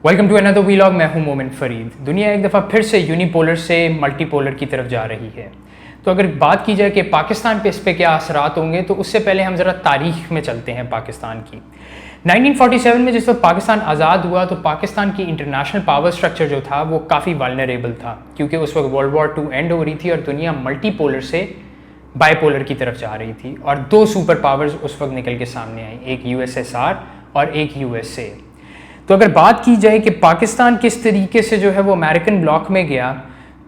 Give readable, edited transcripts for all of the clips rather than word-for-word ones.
Welcome to another vlog. मैं हूं मोमिन फरीद। दुनिया एक दफ़ा फिर से यूनिपोलर से मल्टीपोलर की तरफ जा रही है। तो अगर बात की जाए कि पाकिस्तान पे इस पे क्या असरात होंगे, तो उससे पहले हम ज़रा तारीख में चलते हैं पाकिस्तान की। 1947 में जिस वक्त पाकिस्तान आज़ाद हुआ तो पाकिस्तान की इंटरनेशनल पावर स्ट्रक्चर जो था वो काफ़ी वल्नरेबल था, क्योंकि उस वक्त वर्ल्ड वॉर 2 एंड हो रही थी और दुनिया मल्टीपोलर से बाईपोलर की तरफ जा रही थी और दो सुपर पावर्स उस वक्त निकल के सामने आई, एक यूएसएसआर और एक यूएसए। तो अगर बात की जाए कि पाकिस्तान किस तरीके से जो है वो अमेरिकन ब्लॉक में गया,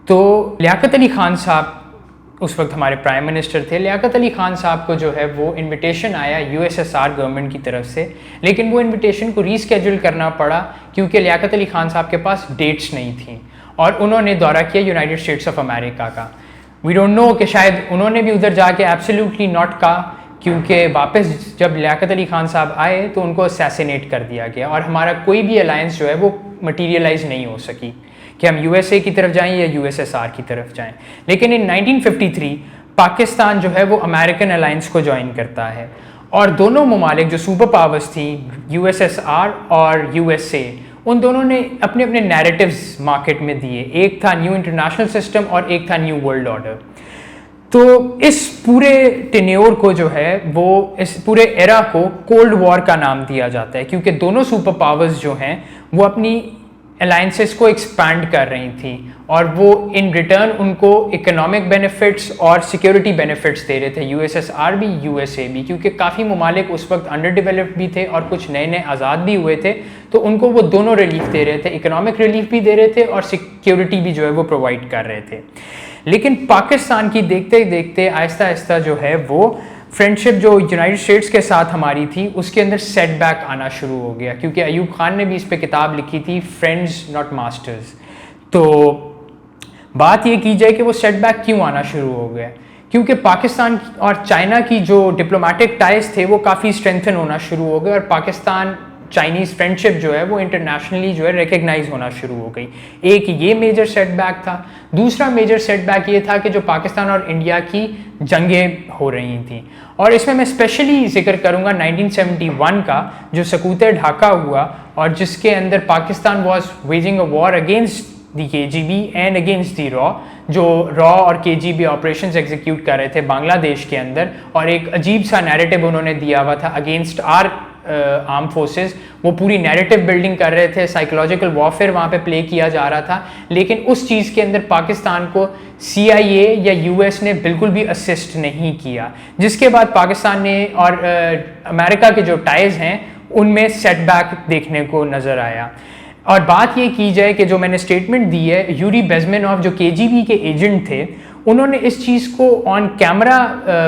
तो लियाकत अली खान साहब उस वक्त हमारे प्राइम मिनिस्टर थे। लियाकत अली खान साहब को जो है वो इनविटेशन आया यूएसएसआर गवर्नमेंट की तरफ से, लेकिन वो इनविटेशन को रीस्केड्यूल करना पड़ा क्योंकि लियाकत अली खान साहब के पास डेट्स नहीं थी और उन्होंने दौरा किया यूनाइटेड स्टेट्स ऑफ अमेरिका का। वी डोंट नो कि शायद उन्होंने भी उधर जाके एब्सोल्युटली नॉट कहा, क्योंकि वापस जब लियाकत अली खान साहब आए तो उनको असैसिनेट कर दिया गया और हमारा कोई भी अलायंस जो है वो मटीरियलाइज नहीं हो सकी कि हम यूएसए की तरफ जाएं या यूएसएसआर की तरफ जाएं। लेकिन इन 1953 पाकिस्तान जो है वो अमेरिकन अलायंस को ज्वाइन करता है और दोनों ममालिक जो सुपर पावर्स थी, यूएसएसआर और यूएसए, उन दोनों ने अपने अपने नैरेटिव्स मार्केट में दिए। एक था न्यू इंटरनेशनल सिस्टम और एक था न्यू वर्ल्ड ऑर्डर। तो इस पूरे टेन्योर को जो है वो इस पूरे एरा को कोल्ड वॉर का नाम दिया जाता है, क्योंकि दोनों सुपर पावर्स जो हैं वो अपनी अलायंसेस को एक्सपैंड कर रही थी और वो इन रिटर्न उनको इकोनॉमिक बेनिफिट्स और सिक्योरिटी बेनिफिट्स दे रहे थे, यूएसएसआर भी यूएसए भी, क्योंकि काफ़ी ममालिक उस वक्त अंडर डेवलप्ड भी थे और कुछ नए नए आज़ाद भी हुए थे। तो उनको वो दोनों रिलीफ दे रहे थे, इकोनॉमिक रिलीफ भी दे रहे थे और सिक्योरिटी भी जो है वो प्रोवाइड कर रहे थे। लेकिन पाकिस्तान की देखते देखते आहिस्ता आहिस्ता जो है वो फ्रेंडशिप जो यूनाइटेड स्टेट्स के साथ हमारी थी उसके अंदर सेटबैक आना शुरू हो गया, क्योंकि अयूब खान ने भी इस पे किताब लिखी थी, फ्रेंड्स नॉट मास्टर्स। तो बात ये की जाए कि वो सेटबैक क्यों आना शुरू हो गया, क्योंकि पाकिस्तान और चाइना की जो डिप्लोमेटिक टाइज थे वो काफ़ी स्ट्रेंथन होना शुरू हो गए और पाकिस्तान चाइनीज़ फ्रेंडशिप जो है वो इंटरनेशनली जो है रिकग्नाइज होना शुरू हो गई। एक ये मेजर सेटबैक था। दूसरा मेजर सेटबैक ये था कि जो पाकिस्तान और इंडिया की जंगें हो रही थी, और इसमें मैं स्पेशली जिक्र करूंगा 1971 का जो सकूत ढाका हुआ और जिसके अंदर Pakistan was waging a war against the KGB and against the raw, जो रॉ और केजीबी ऑपरेशंस एग्जीक्यूट कर रहे थे बांग्लादेश के अंदर, और एक अजीब सा नैरेटिव उन्होंने दिया हुआ था अगेंस्ट आर आर्म फोर्सेस। वो पूरी नैरेटिव बिल्डिंग कर रहे थे, साइकोलॉजिकल वॉरफेयर वहाँ पे प्ले किया जा रहा था, लेकिन उस चीज़ के अंदर पाकिस्तान को CIA या US ने बिल्कुल भी असिस्ट नहीं किया, जिसके बाद पाकिस्तान ने और अमेरिका के जो टाइज हैं उनमें सेटबैक देखने को नज़र आया। और बात ये की जाए कि जो मैंने स्टेटमेंट दी है, यूरी बेज़मेनोव जो KGB के एजेंट थे, उन्होंने इस चीज़ को ऑन कैमरा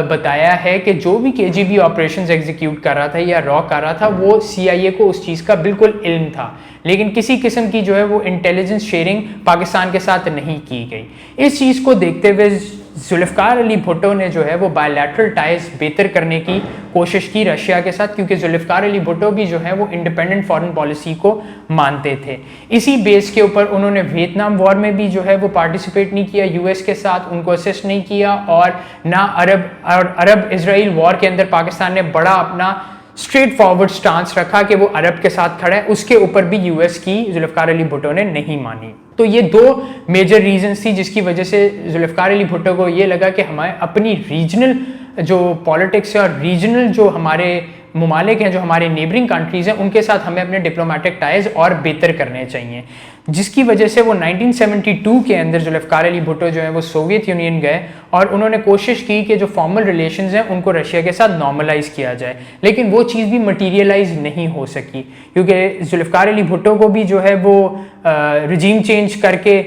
बताया है कि जो भी KGB ऑपरेशंस एग्जीक्यूट कर रहा था या रॉ कर रहा था वो CIA को उस चीज़ का बिल्कुल इल्म था, लेकिन किसी किस्म की जो है वो इंटेलिजेंस शेयरिंग पाकिस्तान के साथ नहीं की गई। इस चीज़ को देखते हुए जुल्फ़िकार अली भुट्टो ने जो है वो बायलैटरल टाइज बेहतर करने की कोशिश की रशिया के साथ, क्योंकि जुल्फ़िकार अली भुट्टो भी जो है वो इंडिपेंडेंट फॉरेन पॉलिसी को मानते थे। इसी बेस के ऊपर उन्होंने वियतनाम वॉर में भी जो है वो पार्टिसिपेट नहीं किया US के साथ, उनको असिस्ट नहीं किया, और ना अरब इजराइल वॉर के अंदर पाकिस्तान ने बड़ा अपना स्ट्रेट फॉरवर्ड स्टांस रखा कि वो अरब के साथ खड़ा है, उसके ऊपर भी US की जुल्फ़िकार अली भुट्टो ने नहीं मानी। तो ये दो मेजर रीजंस थी जिसकी वजह से जुल्फ़िकार अली भुट्टो को ये लगा कि हमें अपनी रीजनल जो पॉलिटिक्स है और रीजनल जो हमारे ममालिक हैं, जो हमारे नेबरिंग कंट्रीज़ हैं, उनके साथ हमें अपने डिप्लोमेटिक टाइज और बेहतर करने चाहिए, जिसकी वजह से वो 1972 के अंदर जुल्फ़िकार अली भुट्टो जो है वो सोवियत यूनियन गए और उन्होंने कोशिश की कि जो फॉर्मल रिलेशंस हैं उनको रशिया के साथ नॉर्मलाइज किया जाए, लेकिन वो चीज़ भी मटीरियलाइज नहीं हो सकी, क्योंकि जुल्फ़िकार अली भुट्टो को भी जो है वो रिजीम चेंज करके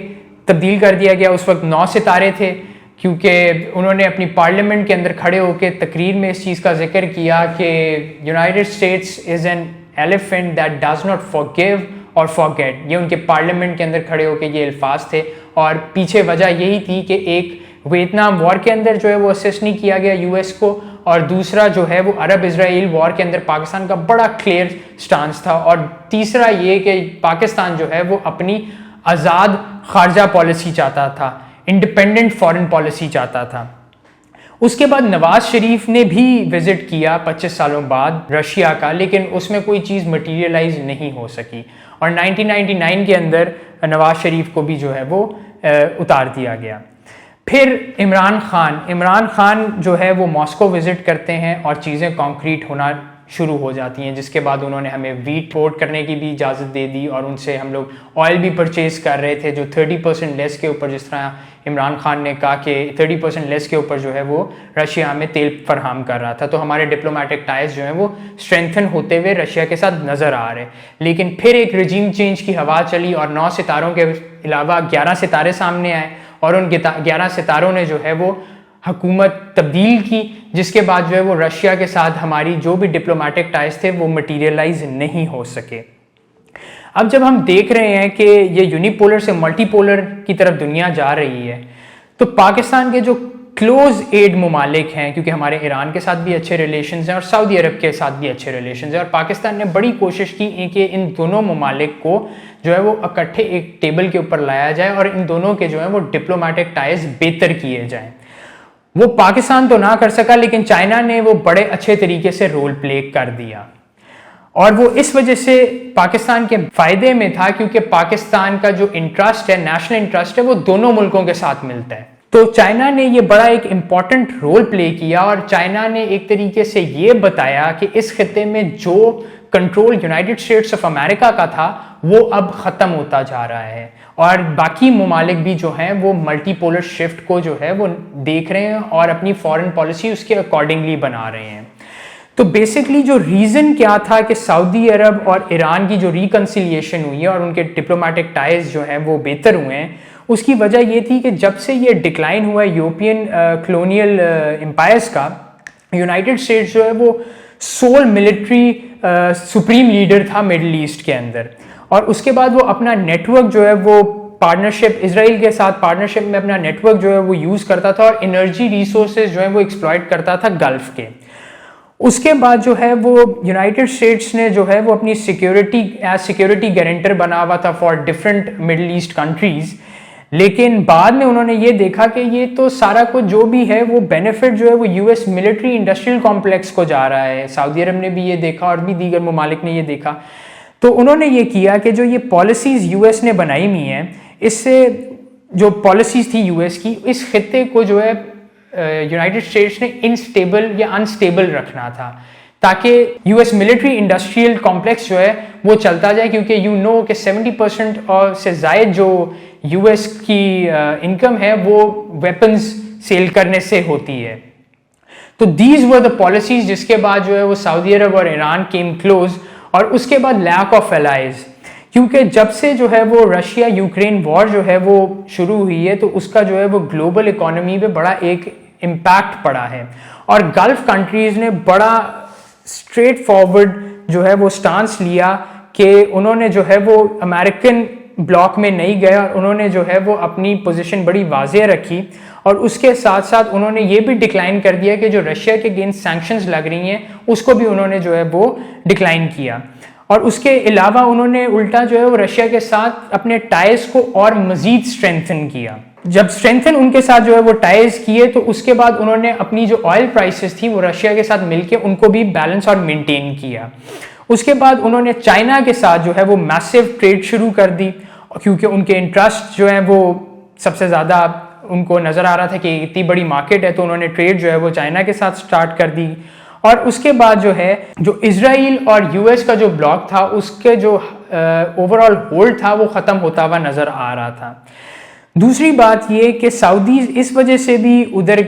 तब्दील कर दिया गया। उस वक्त 9 सितारे थे, क्योंकि उन्होंने अपनी पार्लियामेंट के अंदर खड़े होकर तकरीर में इस चीज़ का जिक्र किया कि United states is an elephant that does not forgive और फॉरगेट। ये उनके पार्लियामेंट के अंदर खड़े होकर ये अल्फाज थे, और पीछे वजह यही थी कि एक वियतनाम वॉर के अंदर जो है वो असिस्ट नहीं किया गया US को, और दूसरा जो है वो अरब इजराइल वॉर के अंदर पाकिस्तान का बड़ा क्लियर स्टांस था, और तीसरा ये कि पाकिस्तान जो है वो अपनी आज़ाद खारजा पॉलिसी चाहता था, इंडिपेंडेंट फॉरेन पॉलिसी चाहता था। उसके बाद नवाज शरीफ ने भी विजिट किया 25 सालों बाद रशिया का, लेकिन उसमें कोई चीज़ मटीरियलाइज नहीं हो सकी और 1999 के अंदर नवाज शरीफ को भी जो है वो उतार दिया गया। फिर इमरान खान जो है वो मॉस्को विजिट करते हैं और चीज़ें कॉन्क्रीट होना शुरू हो जाती हैं, जिसके बाद उन्होंने हमें वीट पोर्ट करने की भी इजाज़त दे दी और उनसे हम लोग ऑयल भी परचेज़ कर रहे थे जो 30% लेस के ऊपर, जिस तरह इमरान खान ने कहा कि 30% लेस के ऊपर जो है वो रशिया हमें तेल फराहम कर रहा था। तो हमारे डिप्लोमेटिक टाइज जो हैं वो स्ट्रेंथन होते हुए रशिया के साथ नज़र आ रहे। लेकिन फिर एक रजीम चेंज की हवा चली और 9 सितारों के अलावा 11 सितारे सामने आए और उन 11 सितारों ने जो है वो हुकूमत तब्दील की, जिसके बाद जो है वो रशिया के साथ हमारी जो भी डिप्लोमेटिक टाइज थे वो मटीरियलाइज नहीं हो सके। अब जब हम देख रहे हैं कि ये यूनिपोलर से मल्टीपोलर की तरफ दुनिया जा रही है, तो पाकिस्तान के जो क्लोज एड ममालिक हैं, क्योंकि हमारे ईरान के साथ भी अच्छे रिलेशंस हैं और सऊदी अरब के साथ भी अच्छे रिलेशंस हैं, और पाकिस्तान ने बड़ी कोशिश की कि इन दोनों ममालिक को जो है वो इकट्ठे एक टेबल के ऊपर लाया जाए और इन दोनों के जो है वो डिप्लोमेटिक टाइज बेहतर किए जाएं। वो पाकिस्तान तो ना कर सका, लेकिन चाइना ने वो बड़े अच्छे तरीके से रोल प्ले कर दिया और वो इस वजह से पाकिस्तान के फायदे में था, क्योंकि पाकिस्तान का जो इंटरेस्ट है, नेशनल इंटरेस्ट है, वो दोनों मुल्कों के साथ मिलता है। तो चाइना ने ये बड़ा एक इम्पॉर्टेंट रोल प्ले किया और चाइना ने एक तरीके से ये बताया कि इस खिते में जो control United states of America का था वो अब ख़त्म होता जा रहा है और बाकी ममालिक भी जो हैं वो मल्टीपोलर शिफ्ट को जो है वो देख रहे हैं और अपनी फॉरेन पॉलिसी उसके अकॉर्डिंगली बना रहे हैं। तो बेसिकली जो रीज़न क्या था कि सऊदी अरब और ईरान की जो रिकन्सिलिएशन हुई है और उनके डिप्लोमेटिक टाइज जो हैं वो बेहतर हुए हैं, उसकी वजह ये थी कि जब से ये डिक्लाइन हुआ है यूरोपियन कॉलोनियल एम्पायर्स का, यूनाइटेड स्टेट्स जो है वो सोल मिलिट्री सुप्रीम लीडर था मिडल ईस्ट के अंदर, और उसके बाद वो अपना नेटवर्क जो है वो पार्टनरशिप इजराइल के साथ पार्टनरशिप में अपना नेटवर्क जो है वो यूज़ करता था और एनर्जी रिसोर्सेज जो है वो एक्सप्लॉइट करता था गल्फ के। उसके बाद जो है वो यूनाइटेड स्टेट्स ने जो है वो अपनी सिक्योरिटी गारंटर बना हुआ था for different middle east countries, लेकिन बाद में उन्होंने ये देखा कि ये तो सारा कुछ जो भी है वो बेनिफिट जो है वो यूएस मिलिट्री इंडस्ट्रियल कॉम्प्लेक्स को जा रहा है। सऊदी अरब ने भी ये देखा और भी दीगर ममालिक ने ये देखा, तो उन्होंने ये किया कि जो ये पॉलिसीज़ यूएस ने बनाई हुई हैं, इससे जो पॉलिसीज़ थी यूएस की, इस खिते को जो है यूनाइटेड स्टेट्स ने इनस्टेबल या अनस्टेबल रखना था ताकि यूएस मिलिट्री इंडस्ट्रियल कॉम्प्लेक्स जो है वो चलता जाए, क्योंकि यू नो कि 70% और से ज़ायद जो यूएस की इनकम है वो वेपन्स सेल करने से होती है। तो दीज वर द पॉलिसीज, जिसके बाद जो है वो सऊदी अरब और ईरान केम क्लोज, और उसके बाद लैक ऑफ एलाइज, क्योंकि जब से जो है वो रशिया यूक्रेन वॉर जो है वो शुरू हुई है तो उसका जो है वो ग्लोबल इकोनॉमी पे बड़ा एक इम्पैक्ट पड़ा है और गल्फ कंट्रीज़ ने बड़ा स्ट्रेट फॉरवर्ड जो है वो स्टांस लिया कि उन्होंने जो है वो अमेरिकन ब्लॉक में नहीं गए और उन्होंने जो है वो अपनी पोजीशन बड़ी वाज़ेह रखी, और उसके साथ साथ उन्होंने ये भी डिक्लाइन कर दिया कि जो रशिया के अगेंस्ट सैंक्शंस लग रही हैं उसको भी उन्होंने जो है वो डिक्लाइन किया, और उसके अलावा उन्होंने उल्टा जो है वो रशिया के साथ अपने टाइज को और मज़ीद स्ट्रेंथन किया। जब स्ट्रेंथन उनके साथ जो है वो टाइज किए तो उसके बाद उन्होंने अपनी जो ऑयल प्राइसेस थी वो रशिया के साथ मिलके उनको भी बैलेंस और मेंटेन किया। उसके बाद उन्होंने चाइना के साथ जो है वो मैसिव ट्रेड शुरू कर दी, क्योंकि उनके इंटरेस्ट जो है वो सबसे ज़्यादा उनको नज़र आ रहा था कि इतनी बड़ी मार्केट है, तो उन्होंने ट्रेड जो है वो चाइना के साथ स्टार्ट कर दी। और उसके बाद जो है जो इजराइल और यूएस का जो ब्लॉक था उसके जो ओवरऑल होल्ड था वो ख़त्म होता हुआ नज़र आ रहा था। दूसरी बात ये कि सऊदी इस वजह से भी उधर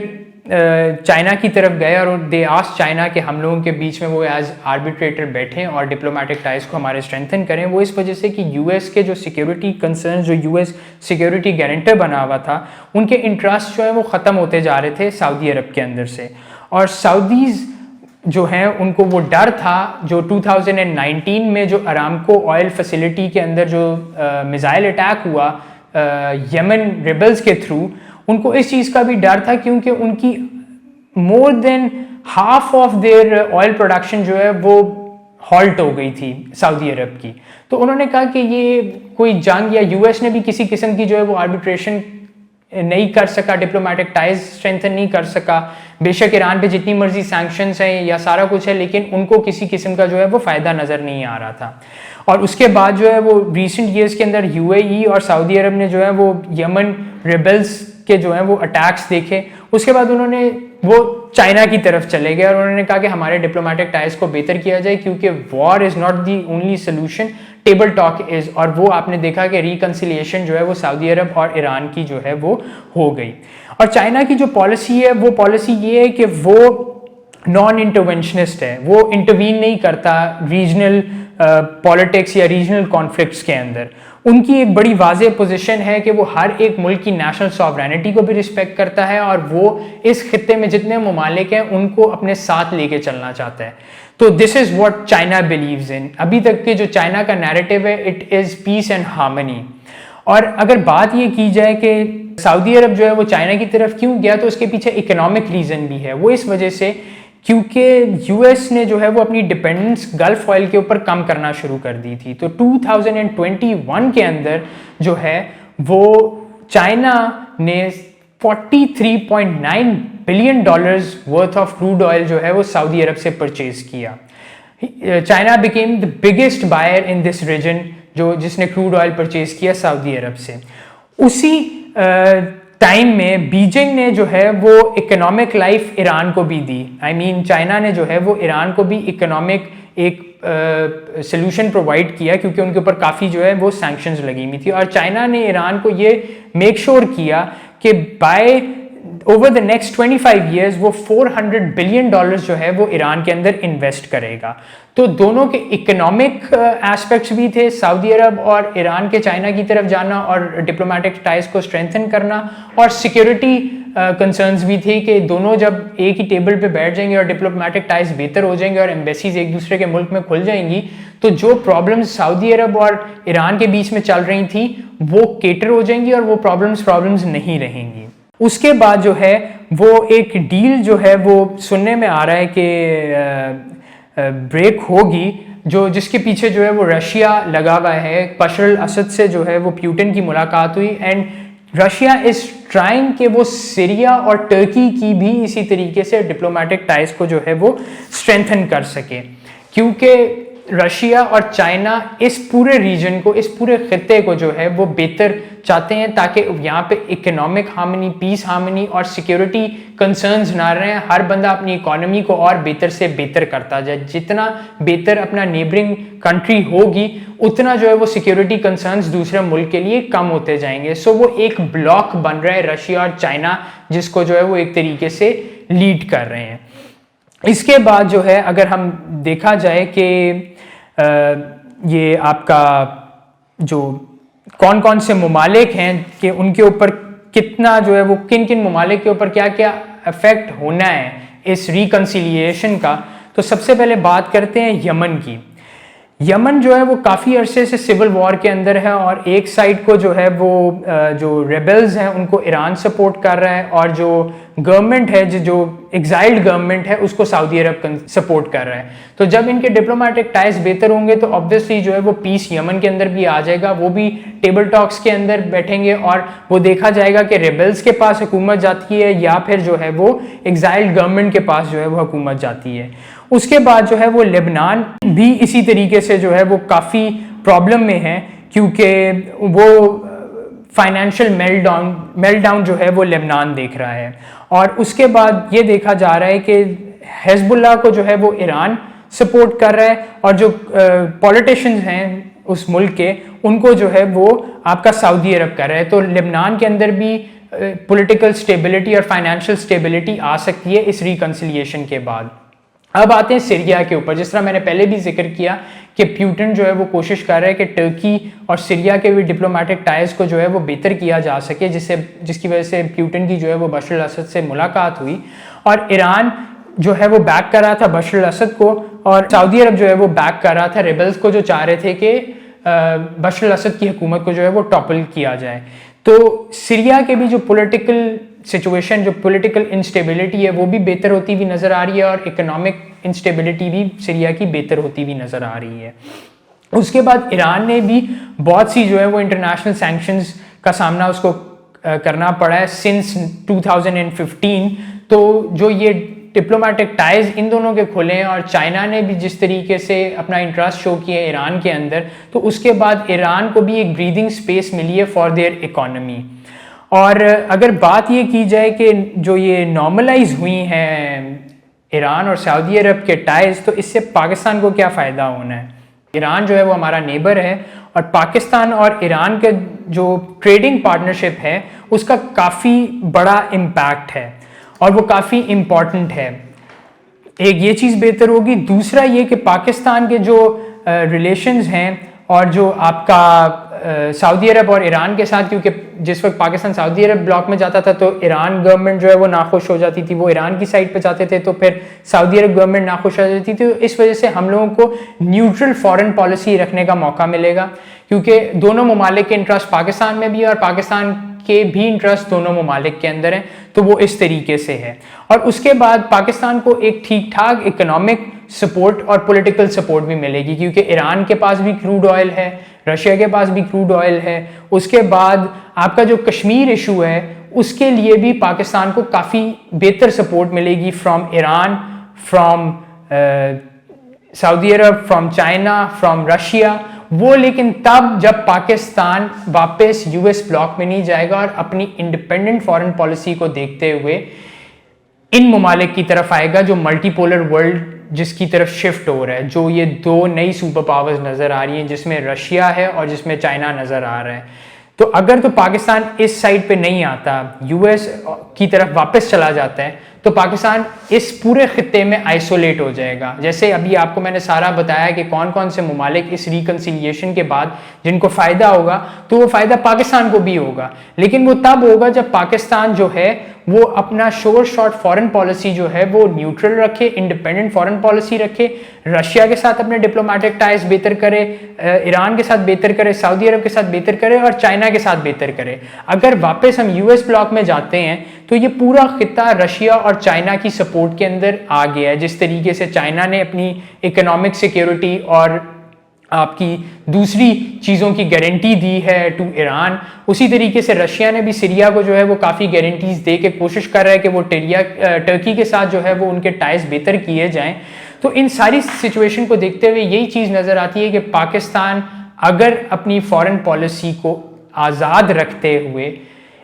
चाइना की तरफ गए और दे आस्क्ड चाइना कि हम लोगों के बीच में वो एज आर्बिट्रेटर बैठें और डिप्लोमेटिक टाइज को हमारे स्ट्रेंथन करें। वो इस वजह से कि यूएस के जो सिक्योरिटी कंसर्न, जो यूएस सिक्योरिटी गारंटर बना हुआ था, उनके इंटरेस्ट जो है वो ख़त्म होते जा रहे थे सऊदी अरब के अंदर से, और सऊदीज़ जो हैं उनको वो डर था जो 2019 में जो अरामको ऑयल फैसिलिटी के अंदर जो मिसाइल अटैक हुआ यमन रिबल्स के थ्रू, उनको इस चीज़ का भी डर था क्योंकि उनकी more than half of their oil production जो है वो हॉल्ट हो गई थी सऊदी अरब की। तो उन्होंने कहा कि ये कोई जंग, या यूएस ने भी किसी किस्म की जो है वो आर्बिट्रेशन नहीं कर सका, डिप्लोमेटिक टाइज स्ट्रेंथन नहीं कर सका। बेशक ईरान पे जितनी मर्जी सैंक्शंस हैं या सारा कुछ है, लेकिन उनको किसी किस्म का जो है वो फ़ायदा नज़र नहीं आ रहा था। और उसके बाद जो है वो रिसेंट ईयर्स के अंदर यूएई और सऊदी अरब ने जो है वो यमन रिबल्स के जो है वो अटैक्स देखे। उसके बाद उन्होंने वो चाइना की तरफ चले गए और उन्होंने कहा कि हमारे डिप्लोमेटिक टाइज को बेहतर किया जाए, क्योंकि war is not the only solution, table talk is. और वो आपने देखा कि रिकन्सिलिएशन जो है वो सऊदी अरब और ईरान की जो है वो हो गई। और चाइना की जो पॉलिसी है वो पॉलिसी ये है कि वो नॉन इंटरवेंशनिस्ट है, वो इंटरवीन नहीं करता रीजनल पॉलिटिक्स या रीजनल कॉन्फ्लिक्ट्स के अंदर। उनकी एक बड़ी वाज़ेह पोजीशन है कि वो हर एक मुल्क की नेशनल सॉवरेनिटी को भी रिस्पेक्ट करता है और वो इस खित्ते में जितने ममालिक हैं उनको अपने साथ लेके चलना चाहता है। तो this is what China believes in. अभी तक के जो चाइना का नैरेटिव है, it is piece and harmony. और अगर बात ये की जाए कि सऊदी अरब जो है वो चाइना की तरफ क्यों गया, तो उसके पीछे इकोनॉमिक रीज़न भी है। वो इस वजह से क्योंकि यूएस ने जो है वो अपनी डिपेंडेंस गल्फ ऑयल के ऊपर कम करना शुरू कर दी थी। तो 2021 के अंदर जो है वो चाइना ने 43.9 billion dollars worth of crude oil जो है वो सऊदी अरब से परचेज किया। China became the biggest buyer in this region, जो जिसने क्रूड ऑयल परचेज किया सऊदी अरब से। उसी टाइम में बीजिंग ने जो है वो इकोनॉमिक लाइफ ईरान को भी दी। आई मीन चाइना ने जो है वो ईरान को भी इकोनॉमिक एक सोल्यूशन प्रोवाइड किया, क्योंकि उनके ऊपर काफ़ी जो है वो सैंक्शंस लगी हुई थी। और चाइना ने ईरान को ये मेक श्योर किया कि by over the next 25 years वो 400 बिलियन डॉलर्स जो है वो ईरान के अंदर इन्वेस्ट करेगा। तो दोनों के इकोनॉमिक एस्पेक्ट्स भी थे, सऊदी अरब और ईरान के चाइना की तरफ जाना और डिप्लोमेटिक टाइज को स्ट्रेंथन करना, और सिक्योरिटी कंसर्न्स भी थे कि दोनों जब एक ही टेबल पे बैठ जाएंगे और डिप्लोमेटिक टाइज बेहतर हो जाएंगे और एम्बेसीज एक दूसरे के मुल्क में खुल जाएंगी, तो जो प्रॉब्लम्स सऊदी अरब और ईरान के बीच में चल रही थी वो केटर हो जाएंगी और वो प्रॉब्लम्स नहीं रहेंगी। उसके बाद जो है वो एक डील जो है वो सुनने में आ रहा है कि ब्रेक होगी, जो जिसके पीछे जो है वो रशिया लगा हुआ है। बशर अल असद से जो है वो पुतिन की मुलाकात हुई एंड रशिया इज ट्राइंग कि वो सीरिया और टर्की की भी इसी तरीके से डिप्लोमेटिक टाइज को जो है वो स्ट्रेंथन कर सके, क्योंकि रशिया और चाइना इस पूरे रीजन को, इस पूरे खित्ते को जो है वो बेहतर चाहते हैं, ताकि यहाँ पे इकोनॉमिक हार्मनी, पीस हार्मनी और सिक्योरिटी कंसर्न्स ना रहें। हर बंदा अपनी इकोनॉमी को और बेहतर से बेहतर करता जाए। जितना बेहतर अपना नेबरिंग कंट्री होगी उतना जो है वो सिक्योरिटी कंसर्न्स दूसरे मुल्क के लिए कम होते जाएंगे। सो वो एक ब्लॉक बन रहा है रशिया और चाइना, जिसको जो है वो एक तरीके से लीड कर रहे हैं। इसके बाद जो है अगर हम देखा जाए कि ये आपका जो कौन कौन से ममालिक हैं कि उनके ऊपर कितना जो है वो किन किन ममालिक के ऊपर क्या क्या इफेक्ट होना है इस रिकन्सिलिएशन का, तो सबसे पहले बात करते हैं यमन की। यमन जो है वो काफ़ी अरसे से सिविल वॉर के अंदर है और एक साइड को जो है वो जो रेबल्स हैं उनको ईरान सपोर्ट कर रहा है और जो गवर्नमेंट है, जो एग्जाइल्ड गवर्नमेंट है, उसको सऊदी अरब सपोर्ट कर रहा है। तो जब इनके डिप्लोमेटिक टाइज बेहतर होंगे तो ऑब्वियसली जो है वो पीस यमन के अंदर भी आ जाएगा। वो भी टेबल टॉक्स के अंदर बैठेंगे और वो देखा जाएगा कि रेबल्स के पास हुकूमत जाती है या फिर जो है वो एग्जाइल्ड गवर्नमेंट के पास जो है वो हुकूमत जाती है। उसके बाद जो है वो लेबनान भी इसी तरीके से जो है वो काफ़ी प्रॉब्लम में है, क्योंकि वो फाइनेंशियल मेल्टडाउन जो है वो लेबनान देख रहा है। और उसके बाद ये देखा जा रहा है कि हिजबुल्लाह को जो है वो ईरान सपोर्ट कर रहा है और जो पॉलिटिशियंस हैं उस मुल्क के उनको जो है वो आपका सऊदी अरब कर रहा है। तो लेबनान के अंदर भी पॉलिटिकल स्टेबिलिटी और फाइनेंशियल स्टेबिलिटी आ सकती है इस रिकन्सिलिएशन के बाद। अब आते हैं सीरिया के ऊपर। जिस तरह मैंने पहले भी जिक्र किया कि पुतिन जो है वो कोशिश कर रहा है कि टर्की और सीरिया के भी डिप्लोमेटिक टाइज को जो है वो बेहतर किया जा सके, जिसकी वजह से पुतिन की जो है वो बशर अल असद से मुलाकात हुई और ईरान जो है वो बैक कर रहा था बशर अल असद को और सऊदी अरब जो है वो बैक कर रहा था रेबल्स को, जो चाह रहे थे कि बशर अल असद की हुकूमत को जो है वो टॉपल किया जाए। तो सीरिया के भी जो पॉलिटिकल सिचुएशन, जो पॉलिटिकल इंस्टेबिलिटी है वो भी बेहतर होती हुई नज़र आ रही है और इकोनॉमिक इंस्टेबिलिटी भी सीरिया की बेहतर होती हुई नज़र आ रही है। उसके बाद ईरान ने भी बहुत सी जो है वो इंटरनेशनल सैंक्शंस का सामना उसको करना पड़ा है सिंस 2015। तो जो ये डिप्लोमेटिक टाइज इन दोनों के खुले हैं और चाइना ने भी जिस तरीके से अपना इंटरेस्ट शो किया है ईरान के अंदर, तो उसके बाद ईरान को भी एक ब्रीदिंग स्पेस मिली है फॉर देयर इकोनॉमी। और अगर बात ये की जाए कि जो ये नॉर्मलाइज हुई हैं ईरान और सऊदी अरब के टाइज, तो इससे पाकिस्तान को क्या फ़ायदा होना है। ईरान जो है वो हमारा नेबर है और पाकिस्तान और ईरान के जो ट्रेडिंग पार्टनरशिप है उसका काफ़ी बड़ा इम्पैक्ट है और वो काफ़ी इम्पॉर्टेंट है। एक ये चीज़ बेहतर होगी। दूसरा ये कि पाकिस्तान के जो रिलेशंस हैं और जो आपका सऊदी अरब और ईरान के साथ, क्योंकि जिस वक्त पाकिस्तान सऊदी अरब ब्लॉक में जाता था तो ईरान गवर्नमेंट जो है वो नाखुश हो जाती थी, वो ईरान की साइड पे जाते थे तो फिर सऊदी अरब गवर्नमेंट नाखुश हो जाती थी। तो इस वजह से हम लोगों को न्यूट्रल फॉरेन पॉलिसी रखने का मौका मिलेगा, क्योंकि दोनों ममालिक के इंटरेस्ट पाकिस्तान में भी है और पाकिस्तान के भी इंटरेस्ट दोनों ममालिक के अंदर हैं। तो वो इस तरीके से है। और उसके बाद पाकिस्तान को एक ठीक ठाक इकोनॉमिक सपोर्ट और पॉलिटिकल सपोर्ट भी मिलेगी, क्योंकि ईरान के पास भी क्रूड ऑयल है, रशिया के पास भी क्रूड ऑयल है। उसके बाद आपका जो कश्मीर इशू है उसके लिए भी पाकिस्तान को काफ़ी बेहतर सपोर्ट मिलेगी from Iran, from Saudi Arab, from China, from Russia. वो लेकिन तब जब पाकिस्तान वापस यूएस ब्लॉक में नहीं जाएगा और अपनी इंडिपेंडेंट फॉरेन पॉलिसी को देखते हुए इन ममालिक की तरफ आएगा जो मल्टीपोलर वर्ल्ड जिसकी तरफ शिफ्ट हो रहा है, जो ये दो नई सुपर पावर्स नज़र आ रही हैं जिसमें रशिया है और जिसमें चाइना नज़र आ रहा है। तो अगर तो पाकिस्तान इस साइड पे नहीं आता, यूएस की तरफ वापस चला जाता है, तो पाकिस्तान इस पूरे खित्ते में आइसोलेट हो जाएगा। जैसे अभी आपको मैंने सारा बताया कि कौन कौन से ममालिक इस रिकन्सिलिएशन के बाद जिनको फ़ायदा होगा, तो वो फ़ायदा पाकिस्तान को भी होगा, लेकिन वो तब होगा जब पाकिस्तान जो है वो अपना शॉर्ट फॉरेन पॉलिसी जो है वो न्यूट्रल रखे, इंडिपेंडेंट फॉरेन पॉलिसी रखे, रशिया के साथ अपने डिप्लोमेटिक टाइज बेहतर करे, ईरान के साथ बेहतर करे, सऊदी अरब के साथ बेहतर करे और चाइना के साथ बेहतर करे। अगर वापस हम यूएस ब्लॉक में जाते हैं तो ये पूरा खित्ता रशिया और चाइना की सपोर्ट के अंदर आ गया है। जिस तरीके से चाइना ने अपनी इकोनॉमिक सिक्योरिटी और आपकी दूसरी चीज़ों की गारंटी दी है टू ईरान, उसी तरीके से रशिया ने भी सीरिया को जो है वो काफ़ी गारंटीज दे के कोशिश कर रहा है कि वो टर्की के साथ जो है वो उनके टाइज बेहतर किए जाएं। तो इन सारी सिचुएशन को देखते हुए यही चीज़ नज़र आती है कि पाकिस्तान अगर अपनी फॉरेन पॉलिसी को आज़ाद रखते हुए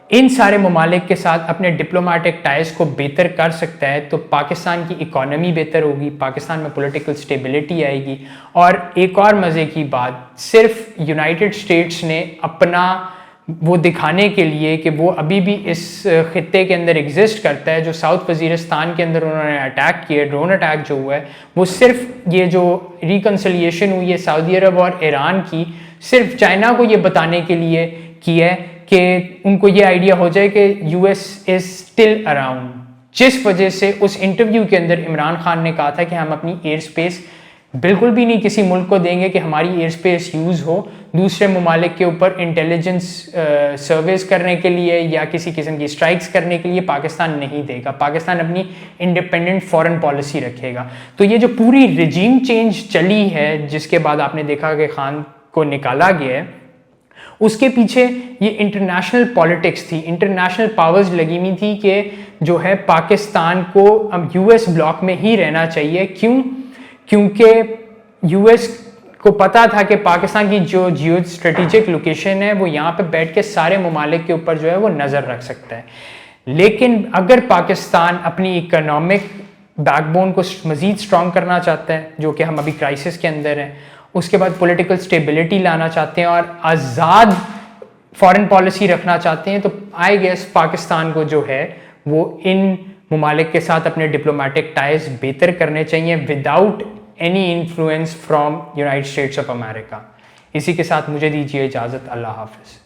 इन सारे ममालिक के साथ अपने डिप्लोमेटिक टाइज को बेहतर कर सकता है, तो पाकिस्तान की इकोनॉमी बेहतर होगी, पाकिस्तान में पॉलिटिकल स्टेबिलिटी आएगी। और एक और मज़े की बात, सिर्फ यूनाइटेड स्टेट्स ने अपना वो दिखाने के लिए कि वो अभी भी इस खित्ते के अंदर एग्जिस्ट करता है, जो साउथ वज़ीरिस्तान के अंदर उन्होंने अटैक किया, ड्रोन अटैक जो हुआ है, वो सिर्फ ये जो रिकन्सिलिएशन हुई है सऊदी अरब और ईरान की, सिर्फ चाइना को ये बताने के लिए की है कि उनको ये आइडिया हो जाए कि यूएस इज स्टिल अराउंड। जिस वजह से उस इंटरव्यू के अंदर इमरान खान ने कहा था कि हम अपनी एयर स्पेस बिल्कुल भी नहीं किसी मुल्क को देंगे कि हमारी एयर स्पेस यूज़ हो दूसरे ममालिक के ऊपर इंटेलिजेंस सर्विस करने के लिए या किसी किस्म की स्ट्राइक्स करने के लिए पाकिस्तान नहीं देगा। पाकिस्तान अपनी इंडिपेंडेंट फॉरेन पॉलिसी रखेगा। तो ये जो पूरी रिजीम चेंज चली है जिसके बाद आपने देखा कि खान को निकाला गया है, उसके पीछे ये इंटरनेशनल पॉलिटिक्स थी, इंटरनेशनल पावर्स लगी हुई थी कि जो है पाकिस्तान को अब यूएस ब्लॉक में ही रहना चाहिए। क्यों? क्योंकि यूएस को पता था कि पाकिस्तान की जो जियो स्ट्रेटेजिक लोकेशन है वो यहाँ पे बैठ के सारे ममालिक के ऊपर जो है वो नज़र रख सकता है। लेकिन अगर पाकिस्तान अपनी इकोनॉमिक बैकबोन को मज़ीद स्ट्रॉन्ग करना चाहता है, जो कि हम अभी क्राइसिस के अंदर हैं, उसके बाद पॉलिटिकल स्टेबिलिटी लाना चाहते हैं और आज़ाद फॉरेन पॉलिसी रखना चाहते हैं, तो आई गेस पाकिस्तान को जो है वो इन ममालिक के साथ अपने डिप्लोमेटिक टाइज बेहतर करने चाहिए without any influence from United states of America. इसी के साथ मुझे दीजिए इजाज़त। अल्लाह हाफ़िज़।